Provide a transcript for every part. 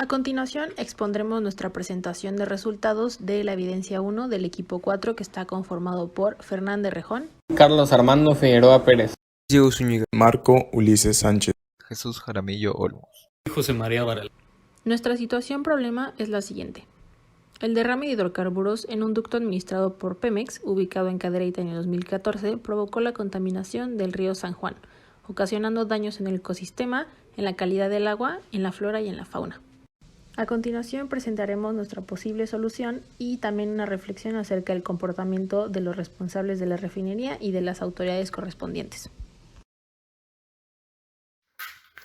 A continuación, expondremos nuestra presentación de resultados de la evidencia 1 del equipo 4 que está conformado por Fernández Rejón, Carlos Armando Figueroa Pérez, Diego Zúñiga, Marco Ulises Sánchez, Jesús Jaramillo Olmos y José María Varela. Nuestra situación problema es la siguiente. El derrame de hidrocarburos en un ducto administrado por Pemex, ubicado en Cadereyta en el 2014, provocó la contaminación del río San Juan, ocasionando daños en el ecosistema, en la calidad del agua, en la flora y en la fauna. A continuación presentaremos nuestra posible solución y también una reflexión acerca del comportamiento de los responsables de la refinería y de las autoridades correspondientes.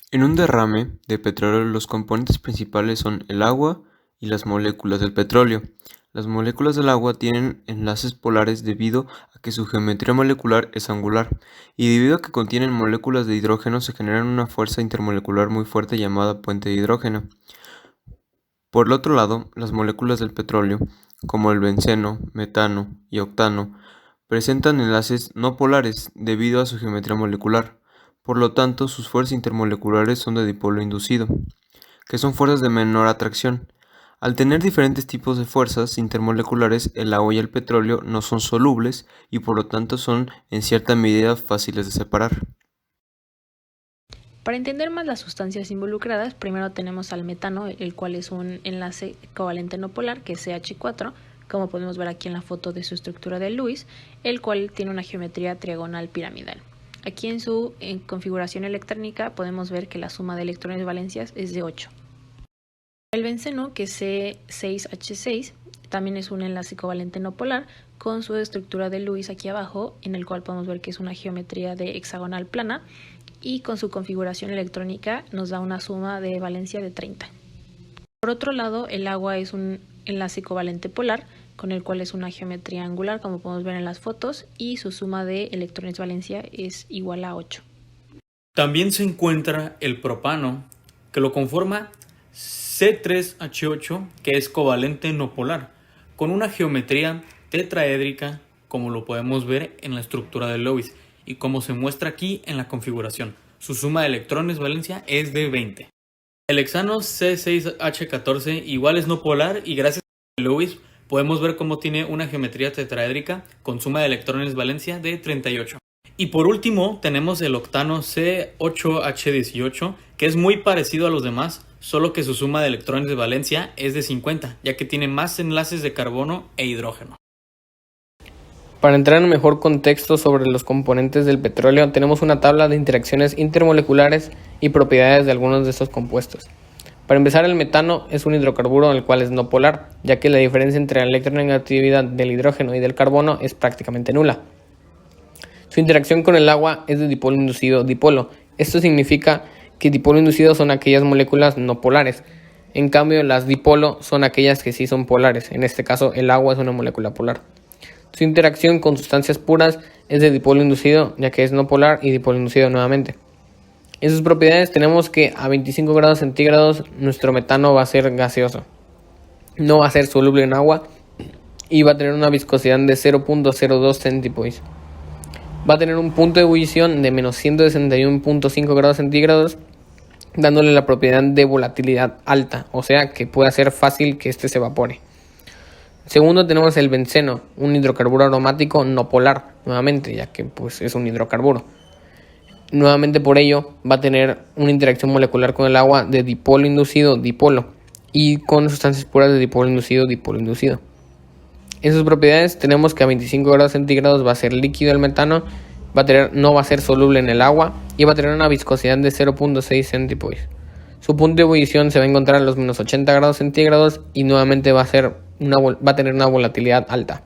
En un derrame de petróleo los componentes principales son el agua y las moléculas del petróleo. Las moléculas del agua tienen enlaces polares debido a que su geometría molecular es angular, y debido a que contienen moléculas de hidrógeno se genera una fuerza intermolecular muy fuerte llamada puente de hidrógeno. Por el otro lado, las moléculas del petróleo, como el benceno, metano y octano, presentan enlaces no polares debido a su geometría molecular. Por lo tanto, sus fuerzas intermoleculares son de dipolo inducido, que son fuerzas de menor atracción. Al tener diferentes tipos de fuerzas intermoleculares, el agua y el petróleo no son solubles y por lo tanto son en cierta medida fáciles de separar. Para entender más las sustancias involucradas, primero tenemos al metano, el cual es un enlace covalente no polar, que es CH4, como podemos ver aquí en la foto de su estructura de Lewis, el cual tiene una geometría trigonal piramidal. Aquí en su configuración electrónica podemos ver que la suma de electrones valencias es de 8. El benceno, que es C6H6, también es un enlace covalente no polar con su estructura de Lewis aquí abajo, en el cual podemos ver que es una geometría de hexagonal plana y con su configuración electrónica nos da una suma de valencia de 30. Por otro lado, el agua es un enlace covalente polar con el cual es una geometría angular, como podemos ver en las fotos, y su suma de electrones valencia es igual a 8. También se encuentra el propano, que lo conforma C3H8, que es covalente no polar, con una geometría tetraédrica, como lo podemos ver en la estructura de Lewis, y como se muestra aquí en la configuración. Su suma de electrones valencia es de 20. El hexano C6H14 igual es no polar y gracias a Lewis podemos ver cómo tiene una geometría tetraédrica con suma de electrones valencia de 38. Y por último tenemos el octano C8H18, que es muy parecido a los demás, solo que su suma de electrones de valencia es de 50, ya que tiene más enlaces de carbono e hidrógeno. Para entrar en mejor contexto sobre los componentes del petróleo, tenemos una tabla de interacciones intermoleculares y propiedades de algunos de estos compuestos. Para empezar, el metano es un hidrocarburo el cual es no polar, ya que la diferencia entre la electronegatividad del hidrógeno y del carbono es prácticamente nula. Su interacción con el agua es de dipolo inducido dipolo. Esto significa que dipolo inducido son aquellas moléculas no polares. En cambio, las dipolo son aquellas que sí son polares. En este caso, el agua es una molécula polar. Su interacción con sustancias puras es de dipolo inducido, ya que es no polar y dipolo inducido nuevamente. En sus propiedades tenemos que a 25 grados centígrados nuestro metano va a ser gaseoso. No va a ser soluble en agua y va a tener una viscosidad de 0.02 centipoise. Va a tener un punto de ebullición de menos 161.5 grados centígrados, dándole la propiedad de volatilidad alta, o sea que puede ser fácil que este se evapore. Segundo tenemos el benceno, un hidrocarburo aromático no polar, nuevamente, ya que pues, es un hidrocarburo. Nuevamente por ello va a tener una interacción molecular con el agua de dipolo inducido dipolo y con sustancias puras de dipolo inducido dipolo inducido. En sus propiedades tenemos que a 25 grados centígrados va a ser líquido el metano, no va a ser soluble en el agua y va a tener una viscosidad de 0.6 centipoise. Su punto de ebullición se va a encontrar a los menos 80 grados centígrados y nuevamente va a tener una volatilidad alta.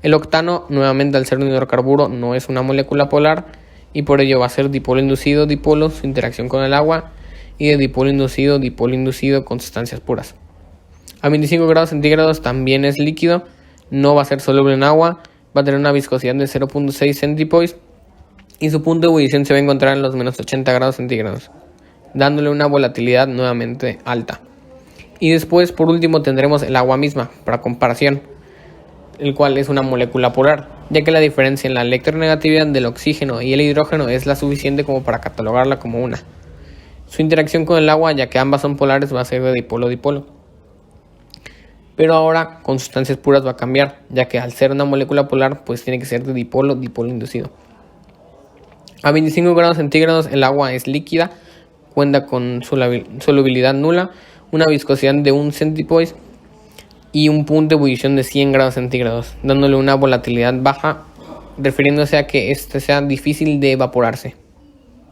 El octano, nuevamente al ser un hidrocarburo, no es una molécula polar y por ello va a ser dipolo inducido dipolo su interacción con el agua y de dipolo inducido con sustancias puras. A 25 grados centígrados también es líquido, no va a ser soluble en agua, va a tener una viscosidad de 0.6 centipoise y su punto de ebullición se va a encontrar en los menos 80 grados centígrados, dándole una volatilidad nuevamente alta. Y después, por último, tendremos el agua misma, para comparación, el cual es una molécula polar, ya que la diferencia en la electronegatividad del oxígeno y el hidrógeno es la suficiente como para catalogarla como una. Su interacción con el agua, ya que ambas son polares, va a ser de dipolo a dipolo. Pero ahora con sustancias puras va a cambiar, ya que al ser una molécula polar, pues tiene que ser de dipolo a dipolo inducido. A 25 grados centígrados el agua es líquida, cuenta con solubilidad nula, una viscosidad de 1 centipoise y un punto de ebullición de 100 grados centígrados, dándole una volatilidad baja, refiriéndose a que este sea difícil de evaporarse.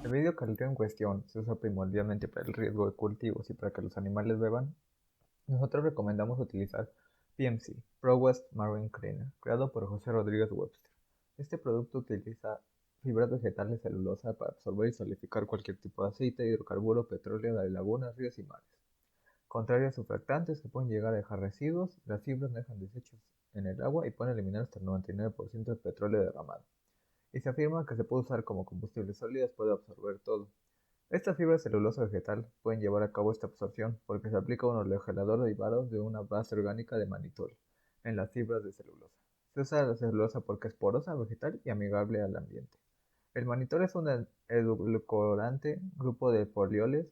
El medio caldero en cuestión se usa primordialmente para el riesgo de cultivos y para que los animales beban. Nosotros recomendamos utilizar PMC, ProWest Marine Cleaner, creado por José Rodríguez Webster. Este producto utiliza fibras vegetales celulosa para absorber y solidificar cualquier tipo de aceite, hidrocarburo, petróleo de lagunas, ríos y mares. Contrario a surfactantes que pueden llegar a dejar residuos, las fibras no dejan desechos en el agua y pueden eliminar hasta el 99% del petróleo derramado. Y se afirma que se puede usar como combustible sólido, puede absorber todo. Estas fibras de celulosa vegetal pueden llevar a cabo esta absorción porque se aplica un oleogelador derivado de una base orgánica de manitol en las fibras de celulosa. Se usa la celulosa porque es porosa, vegetal y amigable al ambiente. El manitol es un edulcorante grupo de polioles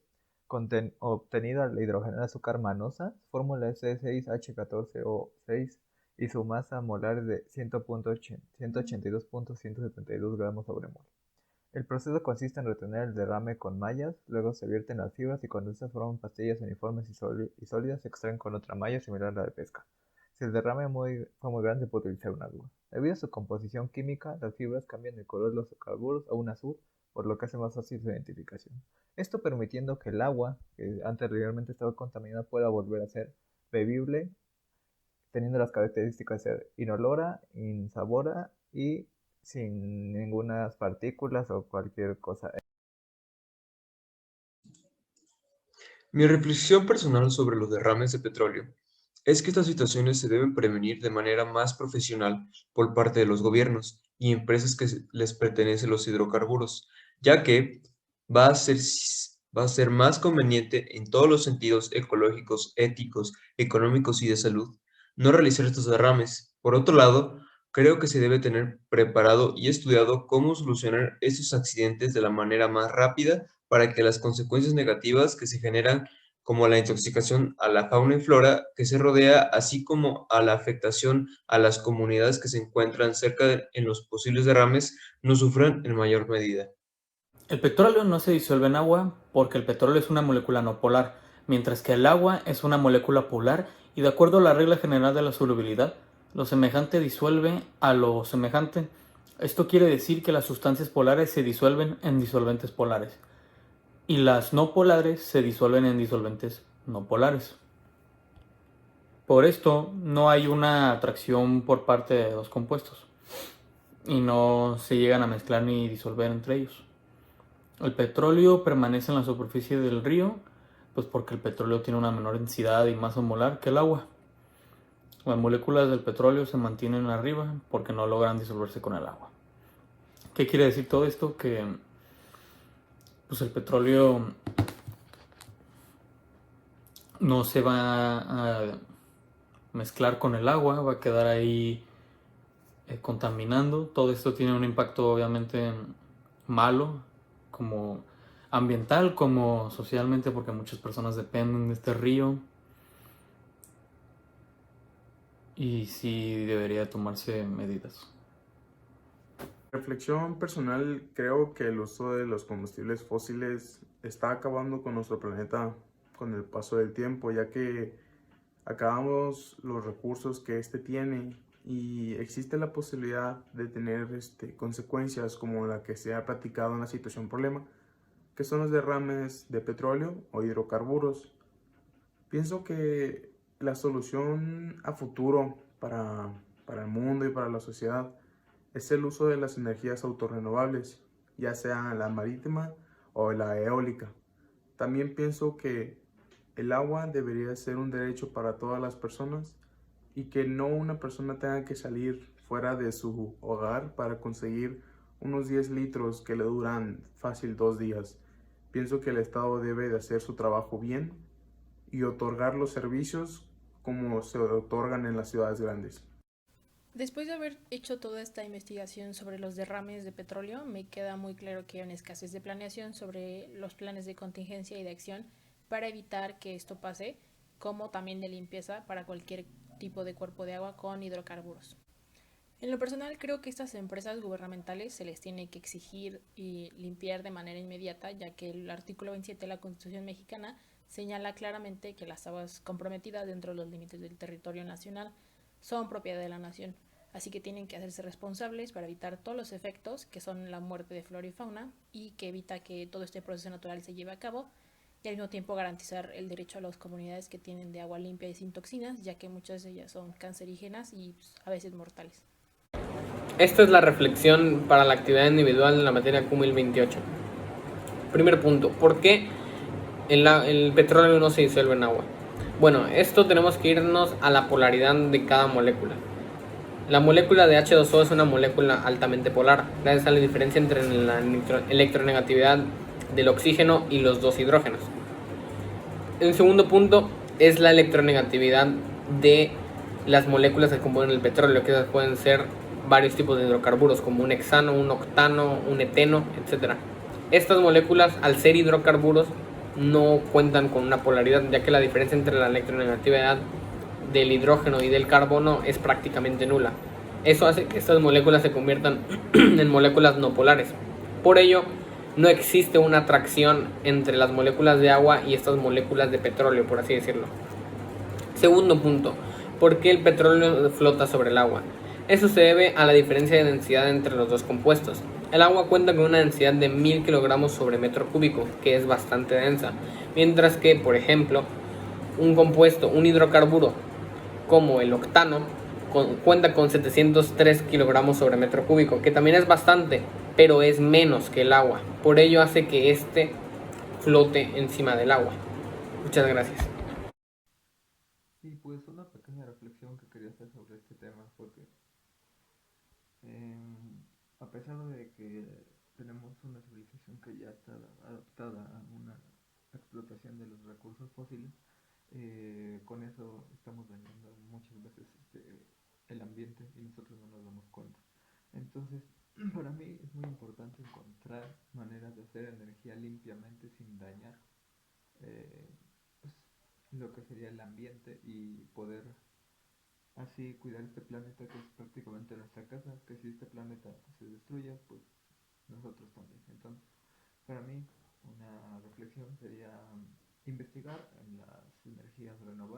obtenido al hidrogenar azúcar manosa, fórmula C6H14O6 y su masa molar es de 182.172 gramos sobre mol. El proceso consiste en retener el derrame con mallas, luego se vierten las fibras y cuando estas forman pastillas uniformes y sólidas se extraen con otra malla similar a la de pesca. Si el derrame fue muy grande, se puede utilizar un agua. Debido a su composición química, las fibras cambian el color de los hidrocarburos a un azul, por lo que hace más fácil su identificación. Esto permitiendo que el agua, que anteriormente estaba contaminada, pueda volver a ser bebible, teniendo las características de ser inolora, insabora y sin ninguna partículas o cualquier cosa. Mi reflexión personal sobre los derrames de petróleo es que estas situaciones se deben prevenir de manera más profesional por parte de los gobiernos y empresas que les pertenecen los hidrocarburos, ya que va a ser más conveniente en todos los sentidos ecológicos, éticos, económicos y de salud no realizar estos derrames. Por otro lado, creo que se debe tener preparado y estudiado cómo solucionar estos accidentes de la manera más rápida para que las consecuencias negativas que se generan, como la intoxicación a la fauna y flora que se rodea, así como a la afectación a las comunidades que se encuentran cerca en los posibles derrames, no sufran en mayor medida. El petróleo no se disuelve en agua porque el petróleo es una molécula no polar, mientras que el agua es una molécula polar y de acuerdo a la regla general de la solubilidad, lo semejante disuelve a lo semejante. Esto quiere decir que las sustancias polares se disuelven en disolventes polares y las no polares se disuelven en disolventes no polares. Por esto no hay una atracción por parte de dos compuestos y no se llegan a mezclar ni disolver entre ellos. El petróleo permanece en la superficie del río, pues porque el petróleo tiene una menor densidad y masa molar que el agua. Las moléculas del petróleo se mantienen arriba porque no logran disolverse con el agua. ¿Qué quiere decir todo esto? Que pues el petróleo no se va a mezclar con el agua, va a quedar ahí contaminando. Todo esto tiene un impacto obviamente malo, como ambiental, como socialmente, porque muchas personas dependen de este río. Y sí debería tomarse medidas. Reflexión personal, creo que el uso de los combustibles fósiles está acabando con nuestro planeta con el paso del tiempo, ya que acabamos los recursos que este tiene y existe la posibilidad de tener consecuencias como la que se ha platicado en la situación problema, que son los derrames de petróleo o hidrocarburos. Pienso que la solución a futuro para el mundo y para la sociedad es el uso de las energías autorrenovables, ya sea la marítima o la eólica. También pienso que el agua debería ser un derecho para todas las personas y que no una persona tenga que salir fuera de su hogar para conseguir unos 10 litros que le duran fácil 2 días. Pienso que el Estado debe de hacer su trabajo bien y otorgar los servicios como se otorgan en las ciudades grandes. Después de haber hecho toda esta investigación sobre los derrames de petróleo, me queda muy claro que hay una escasez de planeación sobre los planes de contingencia y de acción para evitar que esto pase, como también de limpieza para cualquier tipo de cuerpo de agua con hidrocarburos. En lo personal, creo que estas empresas gubernamentales se les tiene que exigir y limpiar de manera inmediata, ya que el artículo 27 de la Constitución mexicana señala claramente que las aguas comprometidas dentro de los límites del territorio nacional son propiedad de la nación, así que tienen que hacerse responsables para evitar todos los efectos que son la muerte de flora y fauna y que evita que todo este proceso natural se lleve a cabo y al mismo tiempo garantizar el derecho a las comunidades que tienen de agua limpia y sin toxinas, ya que muchas de ellas son cancerígenas y a veces mortales. Esta es la reflexión para la actividad individual en la materia QMIL 28. Primer punto, ¿por qué el petróleo no se disuelve en agua? Bueno, esto tenemos que irnos a la polaridad de cada molécula. La molécula de H2O es una molécula altamente polar, gracias a la diferencia entre la electronegatividad del oxígeno y los dos hidrógenos. El segundo punto es la electronegatividad de las moléculas que componen el petróleo, que pueden ser varios tipos de hidrocarburos, como un hexano, un octano, un eteno, etc. Estas moléculas, al ser hidrocarburos, no cuentan con una polaridad, ya que la diferencia entre la electronegatividad del hidrógeno y del carbono es prácticamente nula. Eso hace que estas moléculas se conviertan en moléculas no polares. Por ello, no existe una atracción entre las moléculas de agua y estas moléculas de petróleo, por así decirlo. Segundo punto, ¿por qué el petróleo flota sobre el agua? Eso se debe a la diferencia de densidad entre los dos compuestos. El agua cuenta con una densidad de 1000 kilogramos sobre metro cúbico, que es bastante densa, mientras que, por ejemplo, un compuesto, un hidrocarburo, como el octano, cuenta con 703 kilogramos sobre metro cúbico, que también es bastante, pero es menos que el agua. Por ello hace que este flote encima del agua. Muchas gracias. Sí, pues una pequeña reflexión que quería hacer sobre este tema fue que a pesar de que tenemos una civilización que ya está adaptada a una explotación de los recursos fósiles, con eso estamos dañando muchas veces el ambiente y nosotros no nos damos cuenta. Entonces, para mí es muy importante encontrar maneras de hacer energía limpiamente sin dañar eh, pues, lo que sería el ambiente y poder así cuidar este planeta que es prácticamente nuestra casa, que si este planeta se destruye, pues nosotros también. Entonces, para mí, una reflexión sería investigar en las energías renovables